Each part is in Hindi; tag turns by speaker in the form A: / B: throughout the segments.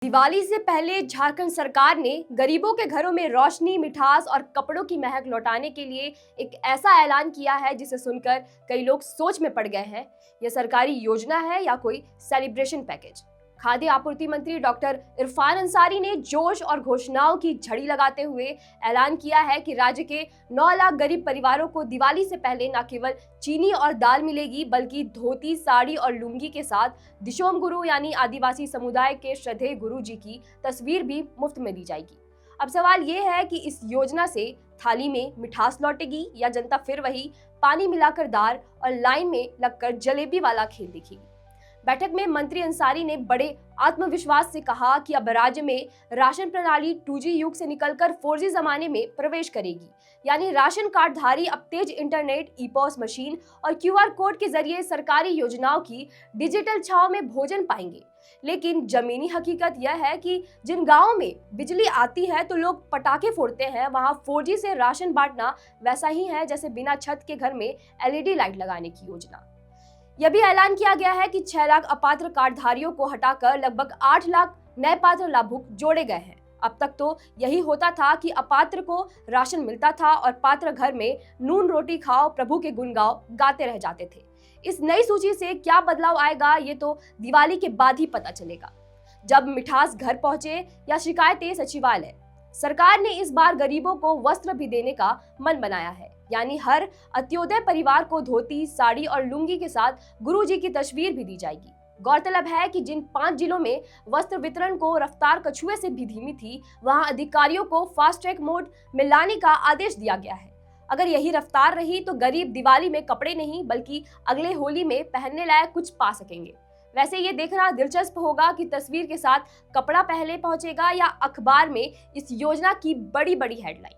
A: दिवाली से पहले झारखंड सरकार ने गरीबों के घरों में रोशनी, मिठास और कपड़ों की महक लौटाने के लिए एक ऐसा ऐलान किया है जिसे सुनकर कई लोग सोच में पड़ गए हैं। यह सरकारी योजना है या कोई सेलिब्रेशन पैकेज? खाद्य आपूर्ति मंत्री डॉक्टर इरफान अंसारी ने जोश और घोषणाओं की झड़ी लगाते हुए ऐलान किया है कि राज्य के 9 लाख गरीब परिवारों को दिवाली से पहले न केवल चीनी और दाल मिलेगी, बल्कि धोती, साड़ी और लुंगी के साथ दिशोम गुरु यानी आदिवासी समुदाय के श्रद्धेय गुरु जी की तस्वीर भी मुफ्त में दी जाएगी। अब सवाल ये है कि इस योजना से थाली में मिठास लौटेगी या जनता फिर वही पानी मिलाकर दाल और लाइन में लगकर जलेबी वाला खेल देखेगी। बैठक में मंत्री अंसारी ने बड़े आत्मविश्वास से कहा कि अब राज्य में राशन प्रणाली 2G युग से निकलकर 4G जमाने में प्रवेश करेगी, यानी राशन कार्ड धारी अब तेज इंटरनेट, ई-पॉस मशीन और QR कोड के जरिए सरकारी योजनाओं की डिजिटल छाव में भोजन पाएंगे। लेकिन जमीनी हकीकत यह है कि जिन गांवों में बिजली आती है तो लोग पटाखे फोड़ते हैं, वहां 4G से राशन बांटना वैसा ही है जैसे बिना छत के घर में LED लाइट लगाने की योजना। यह भी ऐलान किया गया है कि 6 लाख अपात्र कार्डधारियों को हटाकर लगभग 8 लाख नए पात्र लाभुक जोड़े गए हैं। अब तक तो यही होता था कि अपात्र को राशन मिलता था और पात्र घर में नून रोटी खाओ, प्रभु के गुण गाओ गाते रह जाते थे। इस नई सूची से क्या बदलाव आएगा ये तो दिवाली के बाद ही पता चलेगा, जब मिठास घर पहुंचे या शिकायतें सचिवालय। सरकार ने इस बार गरीबों को वस्त्र भी देने का मन बनाया है, यानी हर अंत्योदय परिवार को धोती, साड़ी और लुंगी के साथ गुरुजी की तस्वीर भी दी जाएगी। गौरतलब है कि जिन 5 जिलों में वस्त्र वितरण को रफ्तार कछुए से भी धीमी थी, वहां अधिकारियों को फास्ट ट्रैक मोड में लाने का आदेश दिया गया है। अगर यही रफ्तार रही तो गरीब दिवाली में कपड़े नहीं बल्कि अगले होली में पहनने लायक कुछ पा सकेंगे। वैसे ये देखना दिलचस्प होगा कि तस्वीर के साथ कपड़ा पहले पहुंचेगा या अखबार में इस योजना की बड़ी बड़ी हेडलाइन।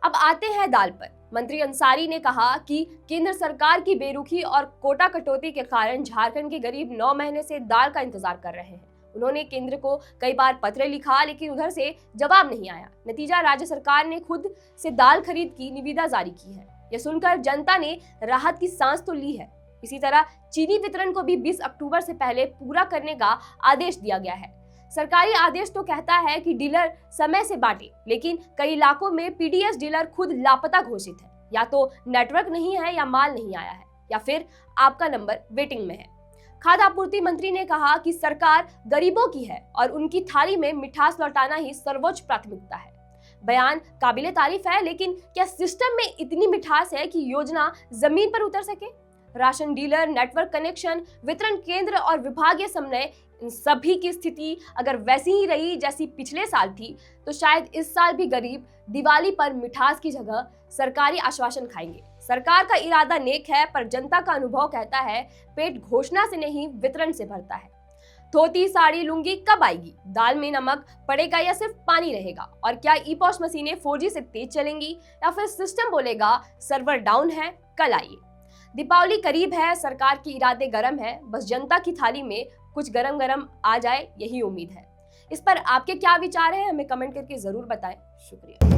A: अब आते हैं दाल पर। मंत्री अंसारी ने कहा कि केंद्र सरकार की बेरुखी और कोटा कटौती के कारण झारखंड के गरीब 9 महीने से दाल का इंतजार कर रहे हैं। उन्होंने केंद्र को कई बार पत्र लिखा, लेकिन उधर से जवाब नहीं आया। नतीजा, राज्य सरकार ने खुद से दाल खरीद की निविदा जारी की है। यह सुनकर जनता ने राहत की सांस तो ली है। इसी तरह चीनी वितरण को भी 20 अक्टूबर से पहले पूरा करने का आदेश दिया गया है। सरकारी आदेश तो कहता है कि डीलर समय से बांटे, लेकिन कई इलाकों में PDS डीलर खुद लापता घोषित है। या तो नेटवर्क नहीं है या माल नहीं आया है या फिर आपका नंबर वेटिंग में है। खाद्य आपूर्ति मंत्री ने कहा कि सरकार गरीबों की है और उनकी थाली में मिठास लौटाना ही सर्वोच्च प्राथमिकता है। बयान काबिले तारीफ है, लेकिन क्या सिस्टम में इतनी मिठास है कि योजना जमीन पर उतर सके? राशन डीलर, नेटवर्क कनेक्शन, वितरण केंद्र और विभागीय समन्वय, इन सभी की स्थिति अगर वैसी ही रही जैसी पिछले साल थी तो शायद इस साल भी गरीब दिवाली पर मिठास की जगह सरकारी आश्वासन खाएंगे। सरकार का इरादा नेक है, पर जनता का अनुभव कहता है पेट घोषणा से नहीं वितरण से भरता है। धोती, साड़ी, लुंगी कब आएगी? दाल में नमक पड़ेगा या सिर्फ पानी रहेगा? और क्या ई-पॉस मशीनें 4G से तेज चलेंगी या फिर सिस्टम बोलेगा सर्वर डाउन है, कल आइए? दीपावली करीब है, सरकार के इरादे गरम है, बस जनता की थाली में कुछ गरम गरम आ जाए, यही उम्मीद है। इस पर आपके क्या विचार हैं? हमें कमेंट करके जरूर बताएं। शुक्रिया।